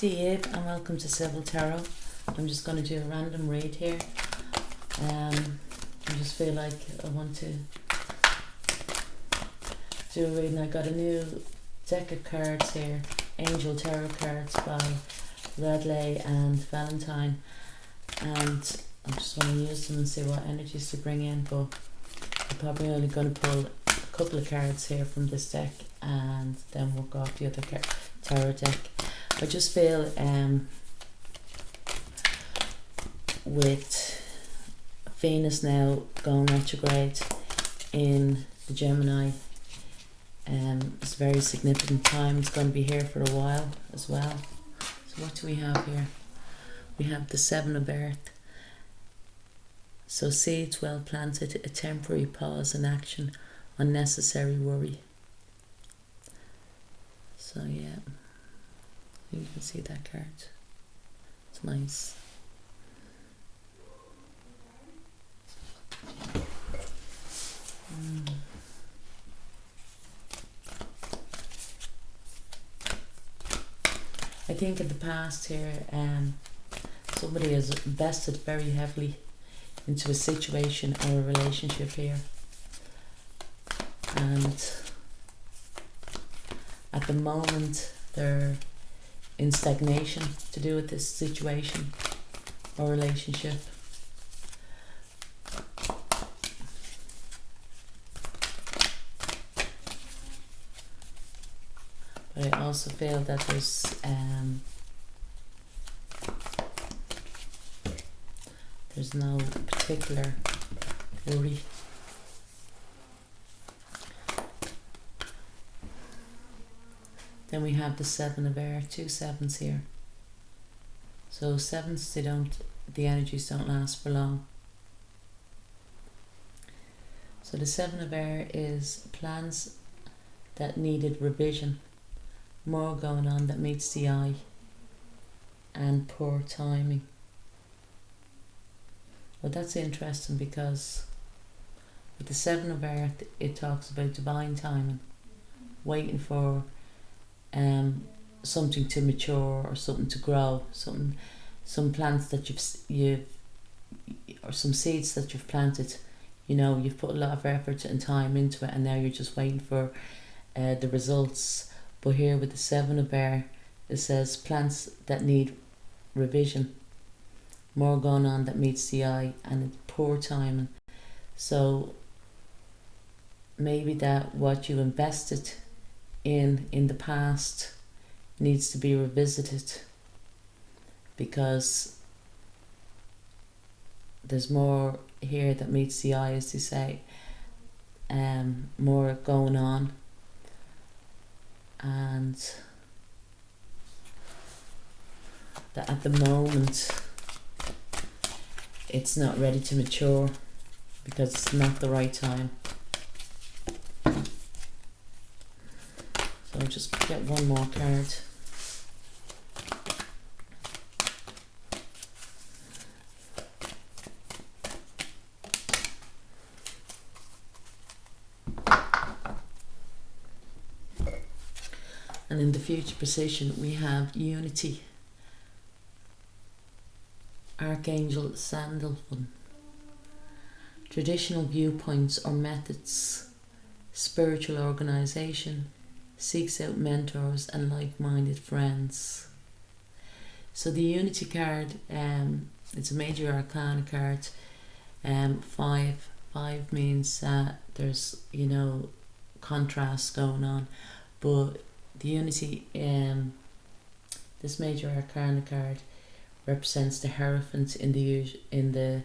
Steve and welcome to Sibyl Tarot. I'm just going to do a random read here. I just feel like I want to do a reading. I got a new deck of cards here, Angel Tarot cards by Radleigh and Valentine, and I just want to use them and see what energies to bring in, but I'm probably only going to pull a couple of cards here from this deck and then work off the other tarot deck. I just feel with Venus now going retrograde in the Gemini, it's a very significant time. It's going to be here for a while as well. So what do we have here? We have the Seven of Earth. So seeds well planted, a temporary pause in action, unnecessary worry. So yeah, you can see that card. It's nice. I think in the past here, somebody has invested very heavily into a situation or a relationship here, and at the moment they're in stagnation to do with this situation or relationship. But I also feel that there's no particular worry. Then we have the Seven of Air, 2 sevens here. So sevens, the energies don't last for long. So the Seven of Air is plans that needed revision, more going on that meets the eye, and poor timing. Well, that's interesting because with the Seven of Earth, it talks about divine timing, waiting for something to mature or something to grow, some plants that you've or some seeds that you've planted. You know, you've put a lot of effort and time into it, and now you're just waiting for the results. But here with the Seven of Air, it says plants that need revision, more going on that meets the eye, and poor timing. So maybe that what you invested in the past needs to be revisited, because there's more here that meets the eye, as they say, more going on, and that at the moment it's not ready to mature because it's not the right time. So I'll just get one more card. And in the future position we have Unity, Archangel Sandalphon. Traditional viewpoints or methods, spiritual organisation, seeks out mentors and like-minded friends. So the Unity card, it's a major arcana card. Five means that there's, contrast going on, but the Unity, this major arcana card represents the Hierophant in the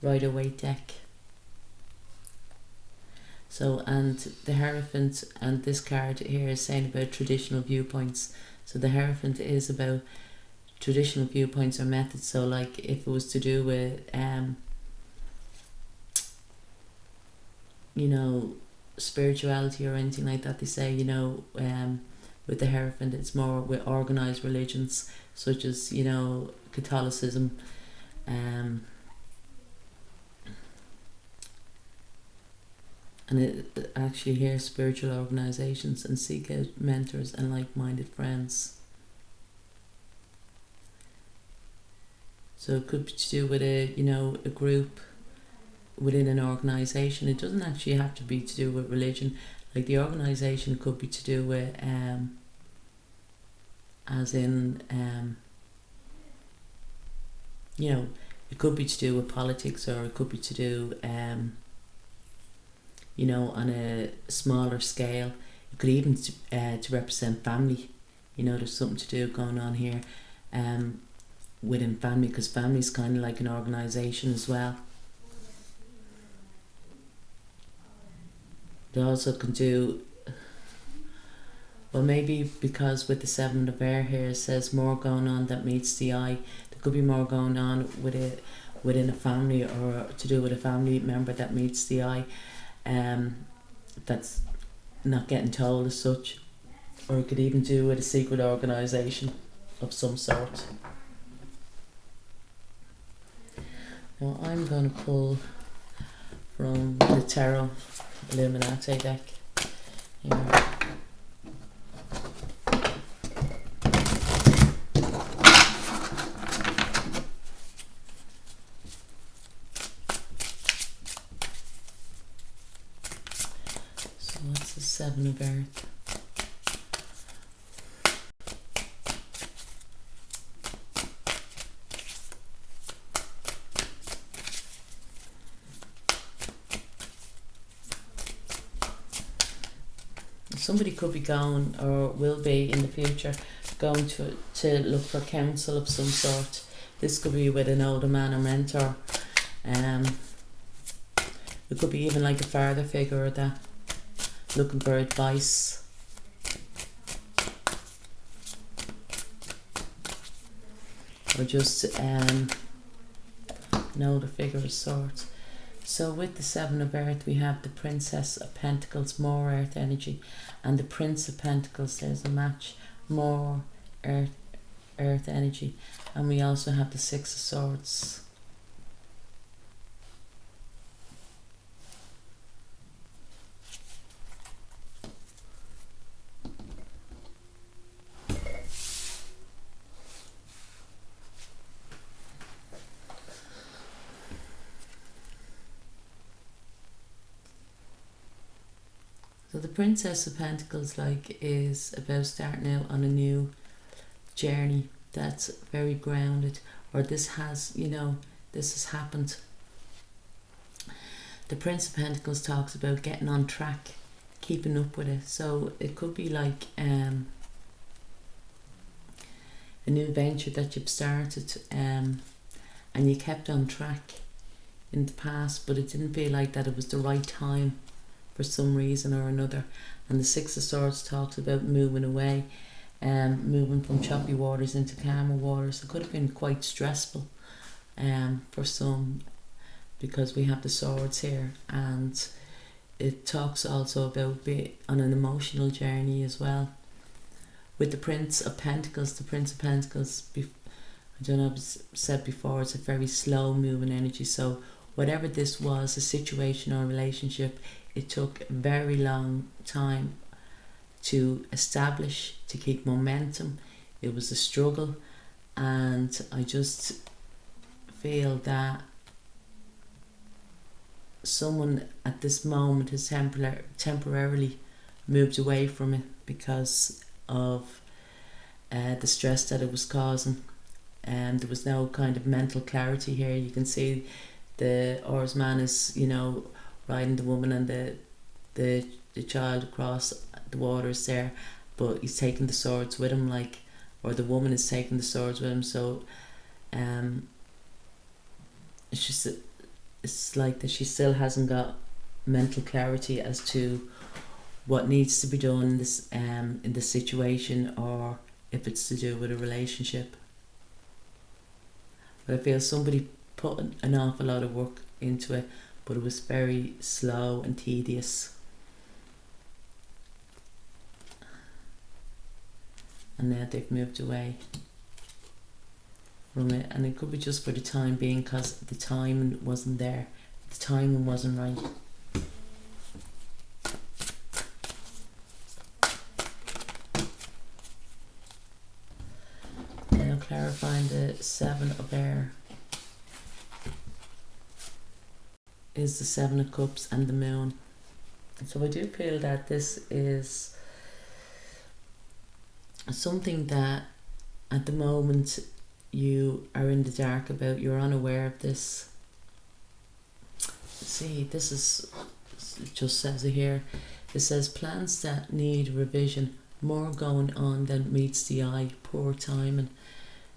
Rider-Waite deck. So, and the Hierophant and this card here is saying about traditional viewpoints. So the Hierophant is about traditional viewpoints or methods. So like if it was to do with spirituality or anything like that, they say, with the Hierophant it's more with organised religions such as, Catholicism, and it actually here spiritual organisations and seek out mentors and like-minded friends. So it could be to do with a group within an organisation. It doesn't actually have to be to do with religion. Like the organisation could be to do with as in it could be to do with politics, or it could be to do on a smaller scale. It could even to represent family. There's something to do going on here within family, because family is kind of like an organisation as well. They also can do, well, maybe because with the Seven of Air here it says more going on that meets the eye. There could be more going on within a family, or to do with a family member that meets the eye, that's not getting told as such. Or it could even do with a secret organisation of some sort. Now I'm going to pull from the Tarot Illuminati deck here. So what's the Seven of Earth? Somebody could be going, or will be in the future, going to look for counsel of some sort. This could be with an older man or mentor. It could be even like a father figure or that, looking for advice. Or just an older figure of sorts. So with the Seven of Earth, we have the Princess of Pentacles, more earth energy, and the Prince of Pentacles, there's a match, more earth energy, and we also have the Six of Swords. So the Princess of Pentacles is about starting out on a new journey that's very grounded, or this has happened. The Prince of Pentacles talks about getting on track, keeping up with it. So it could be like a new venture that you've started and you kept on track in the past, but it didn't feel like that it was the right time for some reason or another. And the Six of Swords talks about moving away, moving from choppy waters into calmer waters. It could have been quite stressful for some, because we have the swords here, and it talks also about being on an emotional journey as well. With the Prince of Pentacles, I don't know if it's said before, it's a very slow moving energy. So whatever this was, a situation or relationship, it took a very long time to establish, to keep momentum. It was a struggle, and I just feel that someone at this moment has temporarily moved away from it because of the stress that it was causing. And there was no kind of mental clarity here. You can see the oarsman is, riding the woman and the child across the waters there, but he's taking the swords with him, or the woman is taking the swords with him. So it's like that she still hasn't got mental clarity as to what needs to be done in this situation, or if it's to do with a relationship. But I feel somebody put an awful lot of work into it, but it was very slow and tedious. And now they've moved away from it, and it could be just for the time being, because the timing wasn't there. The timing wasn't right. Now clarifying the Seven of Air. is the Seven of Cups and the Moon. So I do feel that this is something that at the moment you are in the dark about, you're unaware of this. See, this is, it just says it here. It says plans that need revision, more going on than meets the eye, poor timing.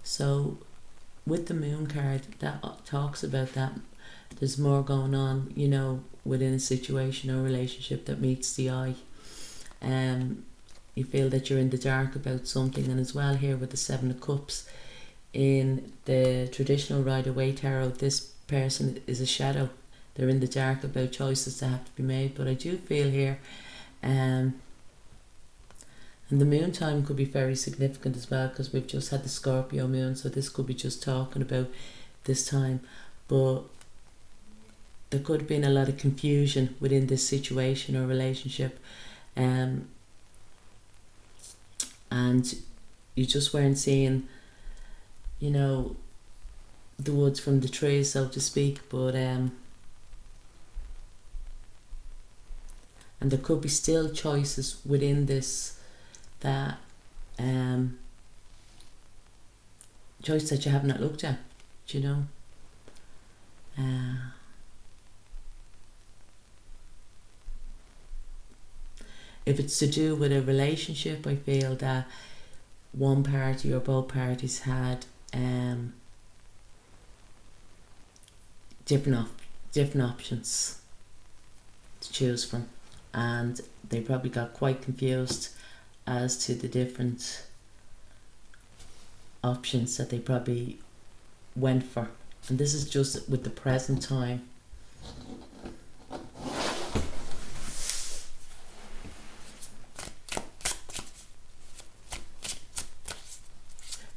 So with the Moon card, that talks about that. There's more going on, you know, within a situation or relationship that meets the eye. You feel that you're in the dark about something. And as well here with the Seven of Cups, in the traditional Rider-Waite tarot, this person is a shadow. They're in the dark about choices that have to be made. But I do feel here, and the moon time could be very significant as well, because we've just had the Scorpio moon, so this could be just talking about this time. But there could have been a lot of confusion within this situation or relationship, and you just weren't seeing, you know, the woods from the trees, so to speak. But and there could be still choices within this, that choice that you have not looked at, do you know. If it's to do with a relationship, I feel that one party or both parties had different options to choose from, and they probably got quite confused as to the different options that they probably went for. And this is just with the present time.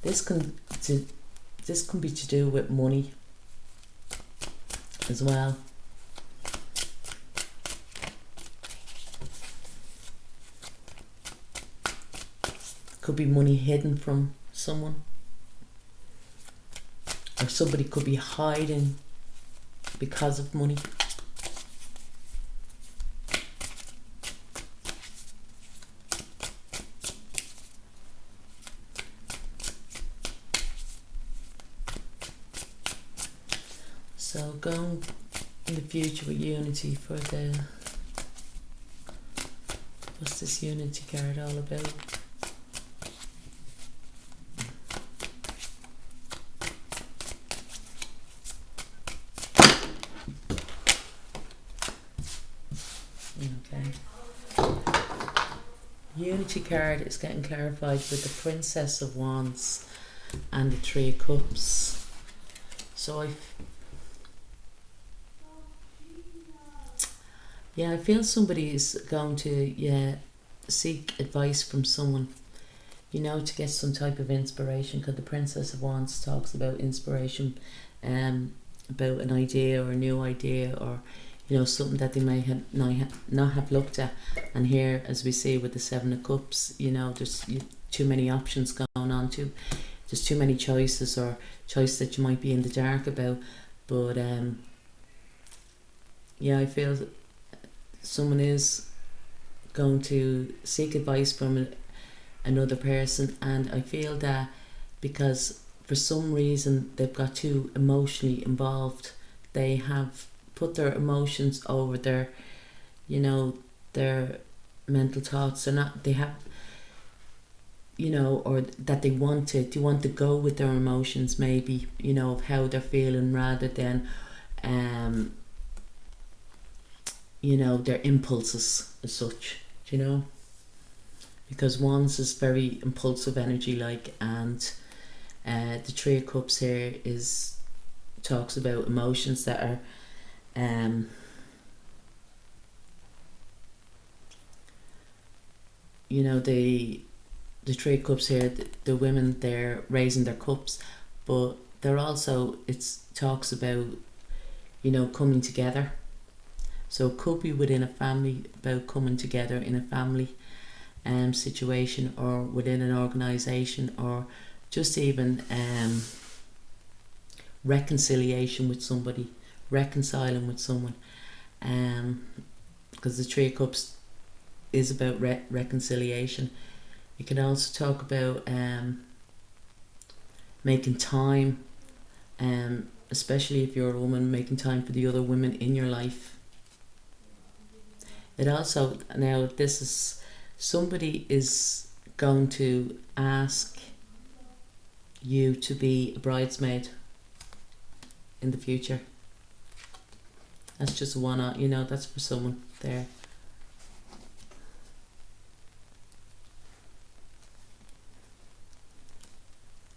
This can be to do with money as well. Could be money hidden from someone, or somebody could be hiding because of money. So going in the future with unity for the, what's this unity card all about? Unity card is getting clarified with the Princess of Wands and the Three of Cups. So I feel somebody is going to seek advice from someone, you know, to get some type of inspiration, because the Princess of Wands talks about inspiration, about an idea or a new idea, or you know, something that they may have not have looked at. And here, as we see with the Seven of Cups, you know, there's too many options going on, there's too many choices, or choices that you might be in the dark about. But I feel that someone is going to seek advice from another person, and I feel that because for some reason they've got too emotionally involved, they have put their emotions over their, you know, their mental thoughts. They have, you know, or that they want to go with their emotions, maybe, you know, of how they're feeling, rather than you know, their impulses as such, you know, because Wands is very impulsive energy, like, and the Three of Cups here talks about emotions that are you know, the Three of Cups here, the women, they're raising their cups, but they're also, it talks about, you know, coming together. So it could be within a family, about coming together in a family situation, or within an organisation, or just even reconciliation with somebody, reconciling with someone. because the Three of Cups is about reconciliation. You can also talk about making time, especially if you're a woman, making time for the other women in your life. It also, now this is, somebody is going to ask you to be a bridesmaid in the future. That's just one, that's for someone there.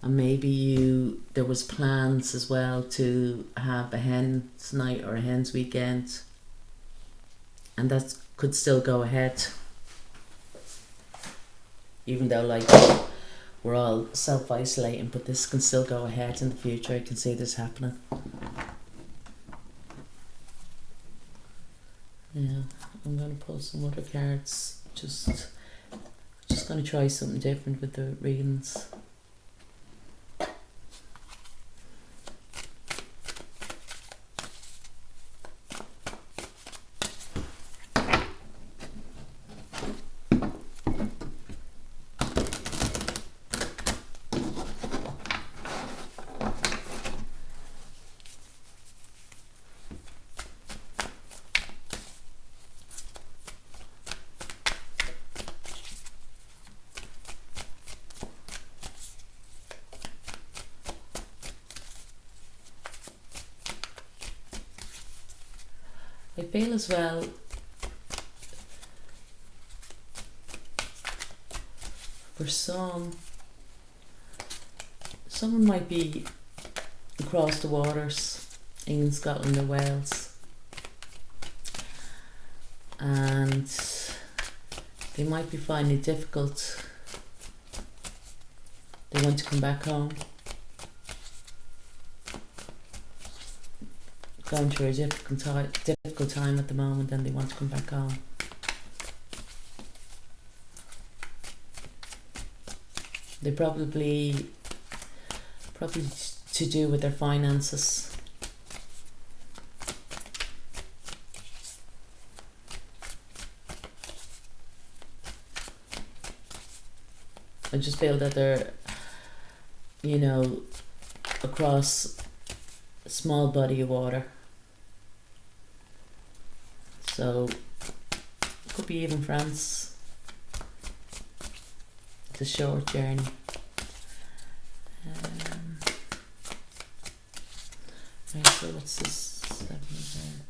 And maybe there was plans as well to have a hen's night or a hen's weekend, and that could still go ahead, even though like we're all self-isolating, but this can still go ahead in the future. I can see this happening. Yeah, I'm going to pull some other cards. Just going to try something different with the readings. I feel as well for someone might be across the waters, England, Scotland or Wales, and they might be finding it difficult. They want to come back home. Going through a difficult time at the moment, and they want to come back home. They probably to do with their finances. I just feel that they're, across a small body of water. So, it could be even France. It's a short journey. Right, so what's this? 7 event.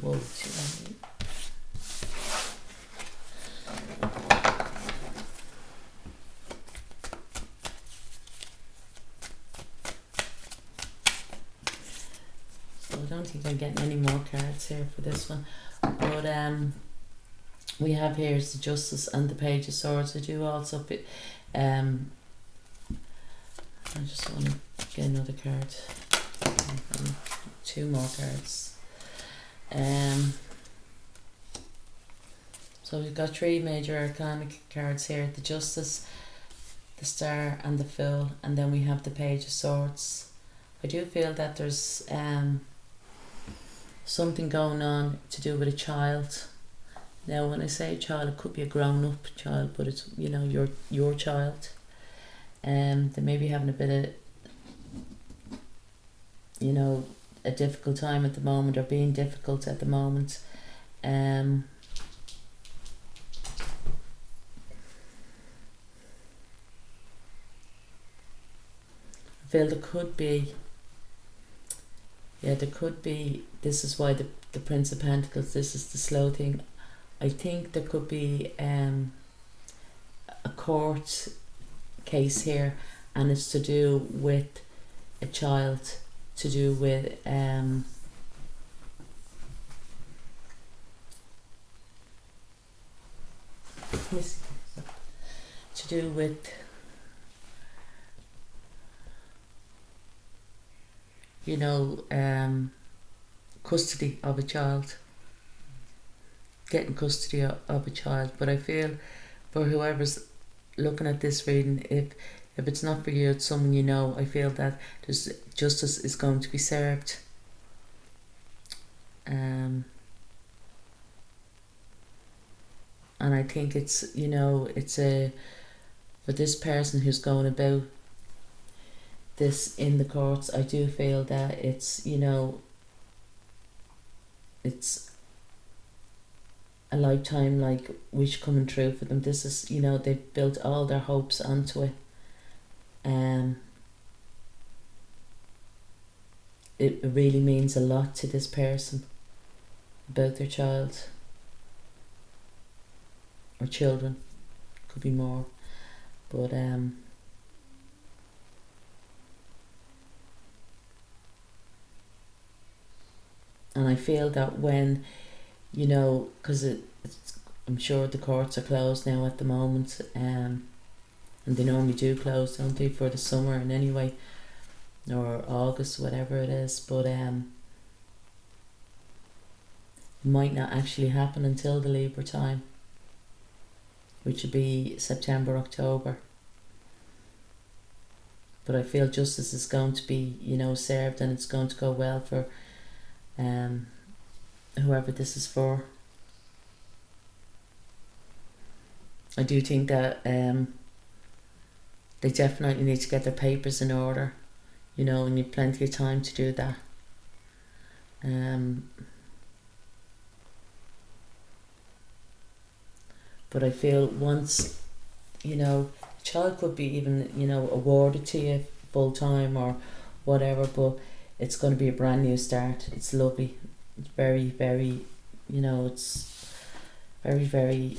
Whoa, too early. So I don't think I'm getting any more cards here for this one. But we have here is the Justice and the Page of Swords. I do also I just want to get another card. Two more cards. So we've got three major arcana cards here: the Justice, the Star and the Fool, and then we have the Page of Swords. I do feel that there's something going on to do with a child. Now when I say child, it could be a grown-up child, but it's your child. They may be having a bit of a difficult time at the moment, or being difficult at the moment. I feel there could be, this is why the Prince of Pentacles, this is the slow thing. I think there could be a court case here, and it's to do with a child, to do with custody of a child, getting custody of a child. But I feel for whoever's looking at this reading, if it's not for you, it's someone you know, I feel that there's justice is going to be served. And I think it's, you know, it's for this person who's going about this in the courts, I do feel that it's, you know, it's a lifetime like wish coming true for them. This is, you know, they've built all their hopes onto it. It really means a lot to this person about their child or children, could be more, but and I feel that when, you know, because I'm sure the courts are closed now at the moment, and they normally do close, don't they, for the summer and anyway, or August, whatever it is, but it might not actually happen until the Libra time, which would be September, October. But I feel justice is going to be, you know, served, and it's going to go well for whoever this is for. I do think that they definitely need to get their papers in order, you know, and you've plenty of time to do that. But I feel once, you know, a child could be even, you know, awarded to you full time or whatever, but it's going to be a brand new start. It's lovely. It's very, very, you know, it's very, very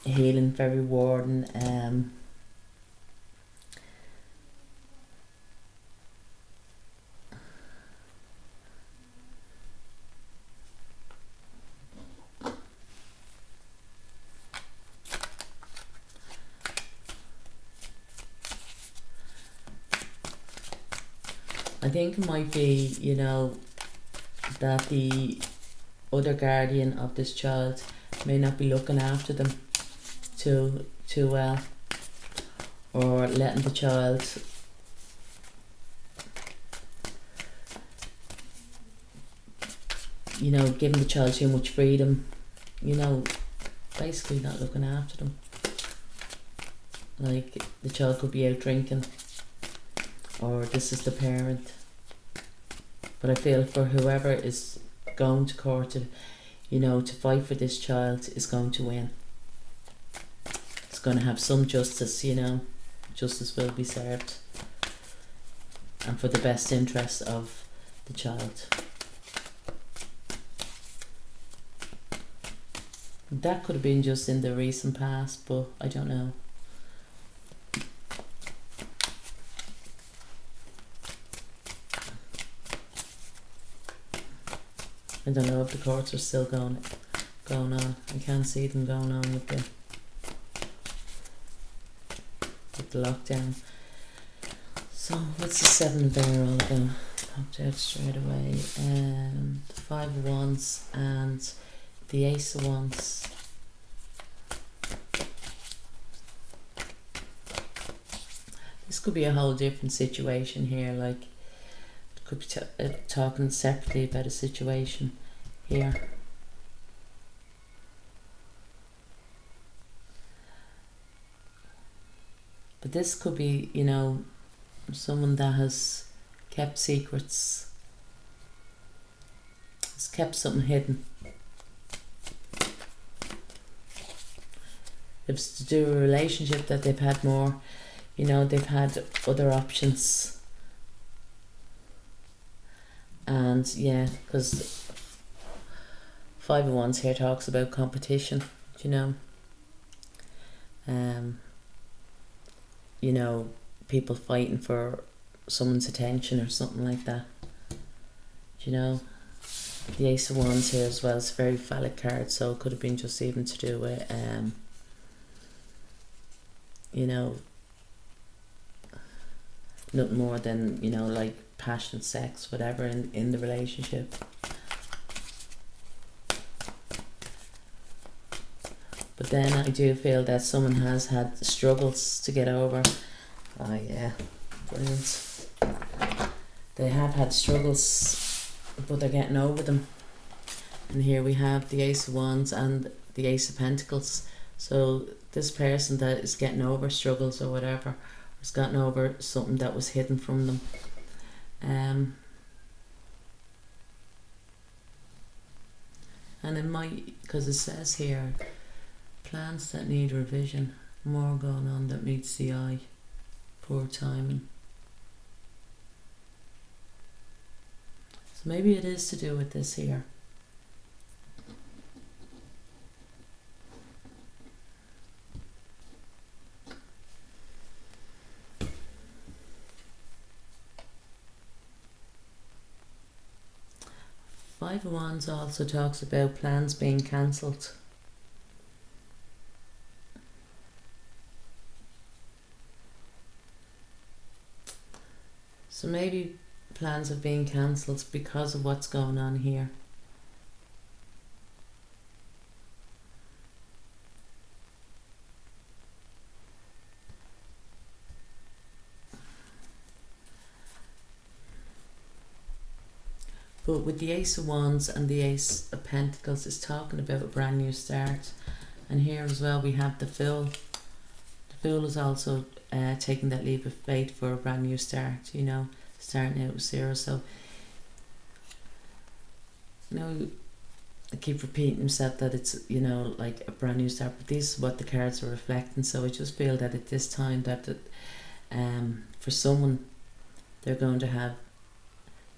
healing, very rewarding. I think it might be, you know, that the other guardian of this child may not be looking after them too well, or letting the child, you know, giving the child too much freedom, you know, basically not looking after them. Like the child could be out drinking, or this is the parent. But I feel for whoever is going to court to, you know, to fight for this child is going to win. It's going to have some justice, you know. Justice will be served, and for the best interest of the child. That could have been just in the recent past, but I don't know. I don't know if the courts are still going on. I can't see them going on with the lockdown. So what's the 7 of Barrel? Popped out straight away. The 5 of Wands and the Ace of Wands. This could be a whole different situation here. Like, could be talking separately about a situation here. But this could be, you know, someone that has kept secrets, has kept something hidden. If it's to do with a relationship that they've had more, you know, they've had other options. And yeah, because 5 of Wands here talks about competition, you know. You know, people fighting for someone's attention or something like that. You know, the Ace of Wands here as well is a very phallic card, so it could have been just even to do with you know, nothing more than, you know, like passion, sex, whatever in the relationship. But then I do feel that someone has had struggles to get over. Oh yeah, brilliant. They have had struggles, but they're getting over them. And here we have the Ace of Wands and the Ace of Pentacles. So this person that is getting over struggles or whatever, has gotten over something that was hidden from them. And it might, because it says here, plans that need revision, more going on that meets the eye, poor timing. So maybe it is to do with this here. Five of Wands also talks about plans being cancelled. So maybe plans have been cancelled because of what's going on here. But with the Ace of Wands and the Ace of Pentacles, it's talking about a brand new start. And here as well we have the Fool. The Fool is also taking that leap of faith for a brand new start, you know, starting out with zero. So, you know, I keep repeating himself that it's, you know, like a brand new start, but this is what the cards are reflecting. So I just feel that at this time that for someone, they're going to have,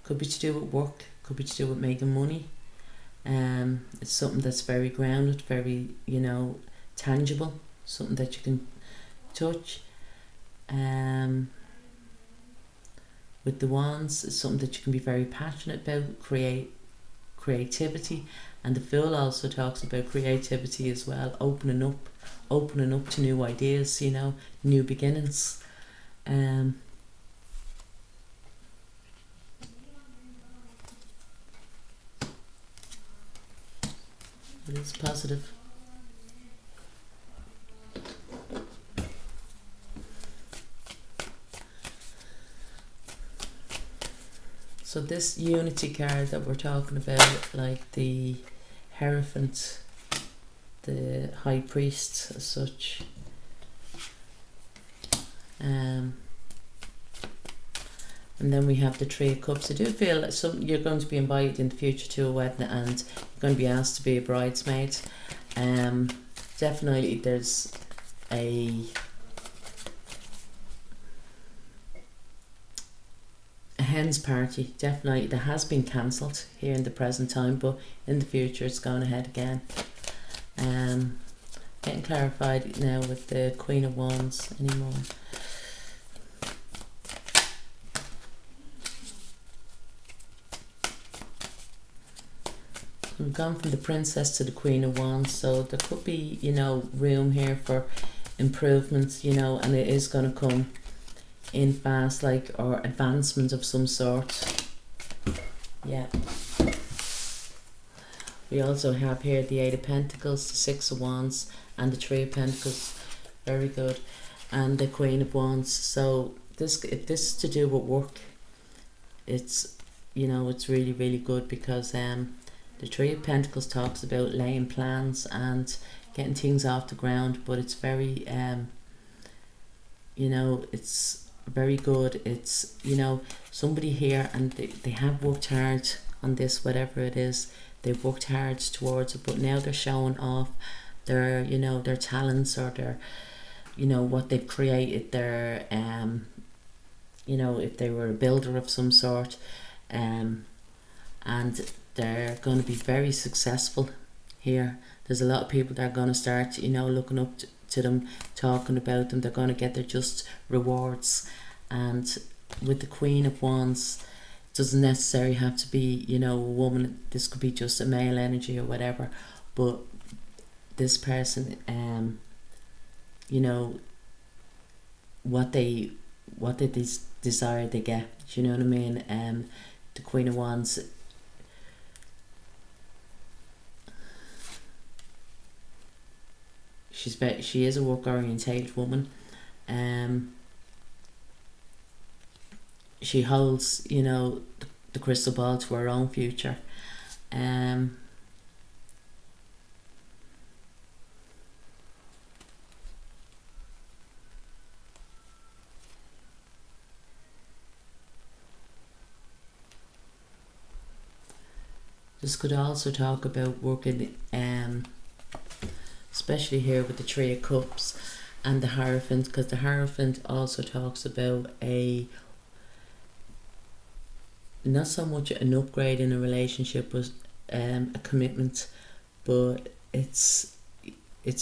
could be to do with work, could be to do with making money. It's something that's very grounded, very, you know, tangible, something that you can touch. With the Wands, it's something that you can be very passionate about, creativity. And the Fool also talks about creativity as well, opening up to new ideas, you know, new beginnings. It is positive. So this Unity card that we're talking about, like the Hierophant, the High Priest as such, and then we have the Three of Cups. I do feel that you're going to be invited in the future to a wedding and you're going to be asked to be a bridesmaid. Definitely there's a hen's party, definitely, that has been cancelled here in the present time, but in the future it's going ahead again. Getting clarified now with the Queen of Wands anymore. We've gone from the Princess to the Queen of Wands, so there could be, you know, room here for improvements, you know, and it is going to come in fast, like, or advancement of some sort. Yeah. We also have here the Eight of Pentacles, the Six of Wands, and the Three of Pentacles. Very good. And the Queen of Wands. So this, if this is to do with work, it's, you know, it's really, really good, because the Three of Pentacles talks about laying plans and getting things off the ground, but it's very, you know, it's very good. It's, you know, somebody here, and they have worked hard on this, whatever it is, they've worked hard towards it, but now they're showing off their, you know, their talents, or their, you know, what they've created, their, you know, if they were a builder of some sort, and they're going to be very successful here. There's a lot of people that are going to start, you know, looking up to them, talking about them. They're going to get their just rewards. And with the Queen of Wands, it doesn't necessarily have to be, you know, a woman. This could be just a male energy or whatever. But this person, you know, what they desire, they get. Do you know what I mean? The Queen of Wands, she is a work orientated woman. She holds, you know, the crystal ball to her own future. This could also talk about working, especially here with the Three of Cups and the Hierophant, because the Hierophant also talks about not so much an upgrade in a relationship, but a commitment, but it's a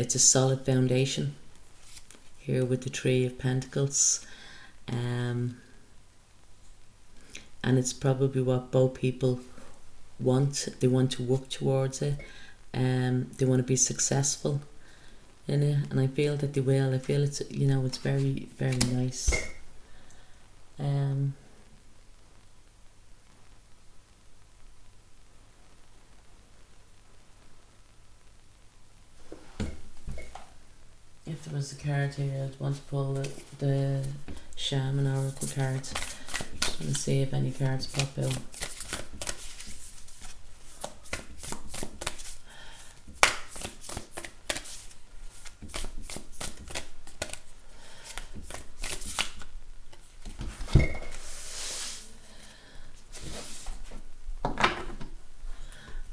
solid foundation here with the Three of Pentacles. And it's probably what both people want. They want to work towards it. They want to be successful in it, and I feel that they will. I feel it's, you know, it's very, very nice. If there was a card here, I'd want to pull the Shaman Oracle cards. Just want to see if any cards pop out.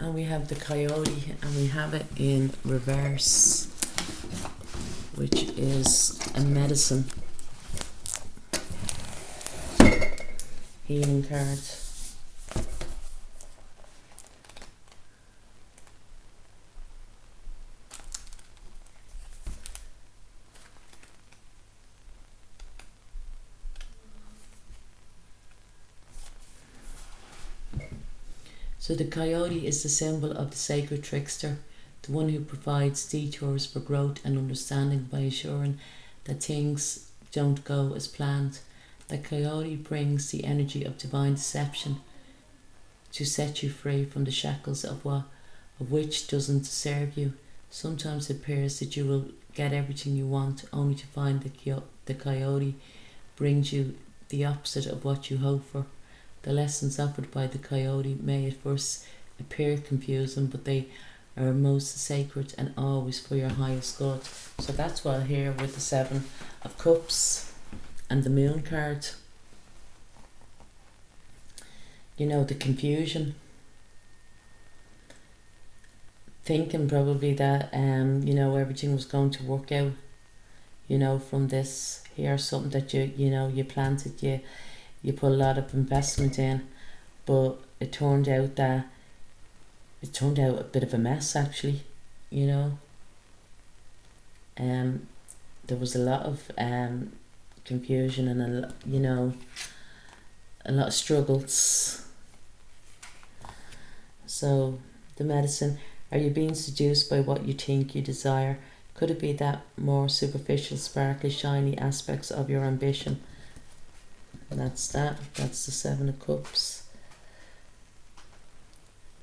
And we have the Coyote, and we have it in reverse, which is a medicine healing card. So the Coyote is the symbol of the sacred trickster, the one who provides detours for growth and understanding by assuring that things don't go as planned. The Coyote brings the energy of divine deception to set you free from the shackles of which doesn't serve you. Sometimes it appears that you will get everything you want, only to find the Coyote brings you the opposite of what you hope for. The lessons offered by the Coyote may at first appear confusing, but they are most sacred and always for your highest good. So that's what I hear with the Seven of Cups and the Moon card. You know, the confusion. Thinking probably that you know, everything was going to work out, you know, from this here, something that you planted, you put a lot of investment in, but it turned out a bit of a mess, actually, you know. There was a lot of confusion and a lot of struggles. So the medicine, are you being seduced by what you think you desire? Could it be that more superficial, sparkly, shiny aspects of your ambition? And that's the Seven of Cups.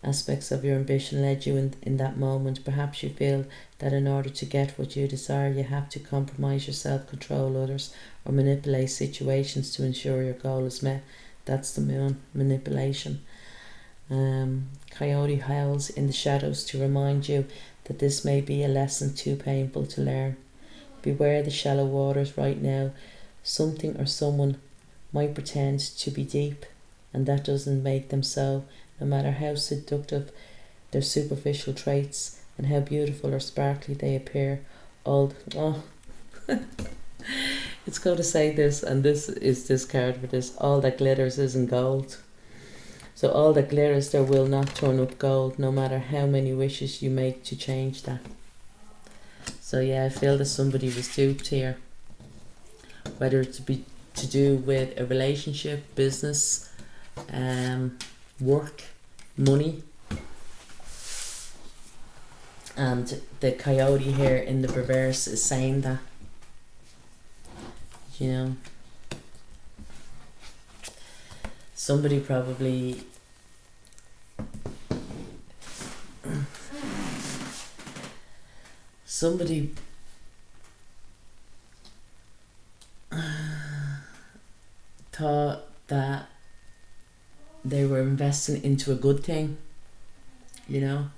Aspects of your ambition led you in that moment. Perhaps you feel that in order to get what you desire, you have to compromise yourself, control others, or manipulate situations to ensure your goal is met. That's the Moon, manipulation. Coyote howls in the shadows to remind you that this may be a lesson too painful to learn. Beware the shallow waters right now. Something or someone might pretend to be deep, and that doesn't make them so. No matter how seductive their superficial traits and how beautiful or sparkly they appear, it's going to say this, and this is this card for this: all that glitters isn't gold. So all that glitters there will not turn up gold, no matter how many wishes you make to change that. So yeah, I feel that somebody was duped here, whether it be to do with a relationship, business, work, money. And the Coyote here in the reverse is saying that, you know, somebody probably somebody thought that they were investing into a good thing, you know,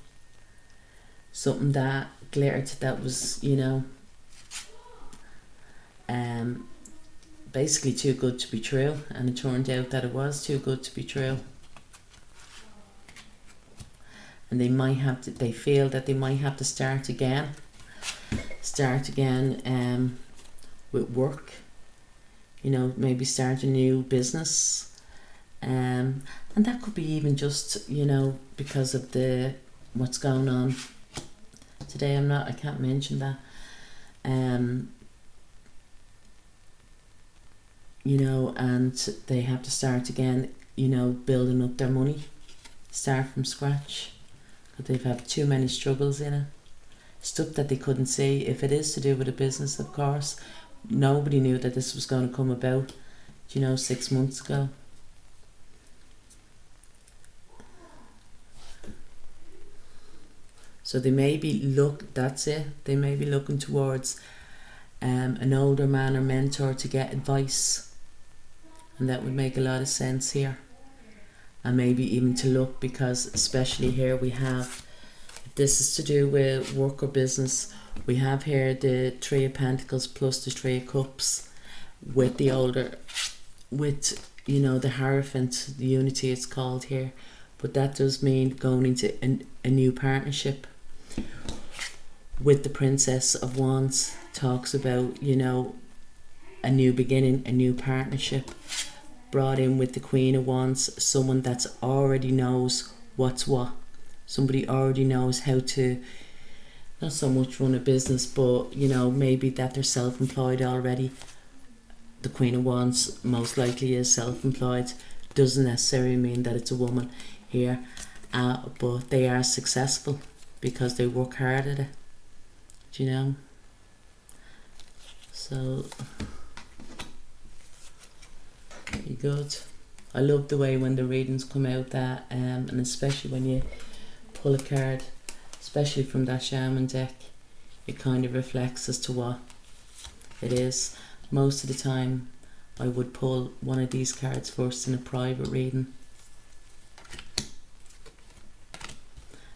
something that glittered, that was, you know, basically too good to be true, and it turned out that it was too good to be true. And they feel that they might have to start again with work, you know, maybe start a new business, and that could be even just, you know, because of what's going on today. I can't mention that, you know, and they have to start again, you know, building up their money, start from scratch, but they've had too many struggles in it, stuff that they couldn't see. If it is to do with a business, of course, nobody knew that this was going to come about, you know, 6 months ago. So they may be they may be looking towards an older man or mentor to get advice, and that would make a lot of sense here. And maybe even to look, because especially here we have, if this is to do with work or business, we have here the Three of Pentacles plus the Three of Cups with the you know, the Hierophant, the Unity it's called here. But that does mean going into a new partnership. With the Princess of Wands, talks about, you know, a new beginning, a new partnership. Brought in with the Queen of Wands, someone that's already knows what's what. Somebody already knows how to, not so much run a business, but, you know, maybe that they're self-employed already. The Queen of Wands most likely is self-employed. Doesn't necessarily mean that it's a woman here, but they are successful because they work hard at it, do you know? So pretty good. I love the way when the readings come out that, and especially when you pull a card, especially from that Shaman deck, it kind of reflects as to what it is. Most of the time I would pull one of these cards first in a private reading,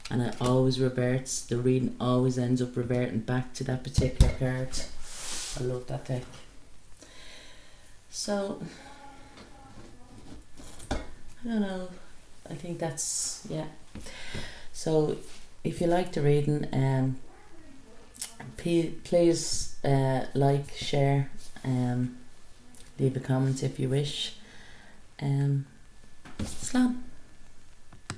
and it always reverts, the reading always ends up reverting back to that particular card. I love that deck. So I don't know, I think that's, yeah. So if you like the reading, please like, share, leave a comment if you wish. Slán.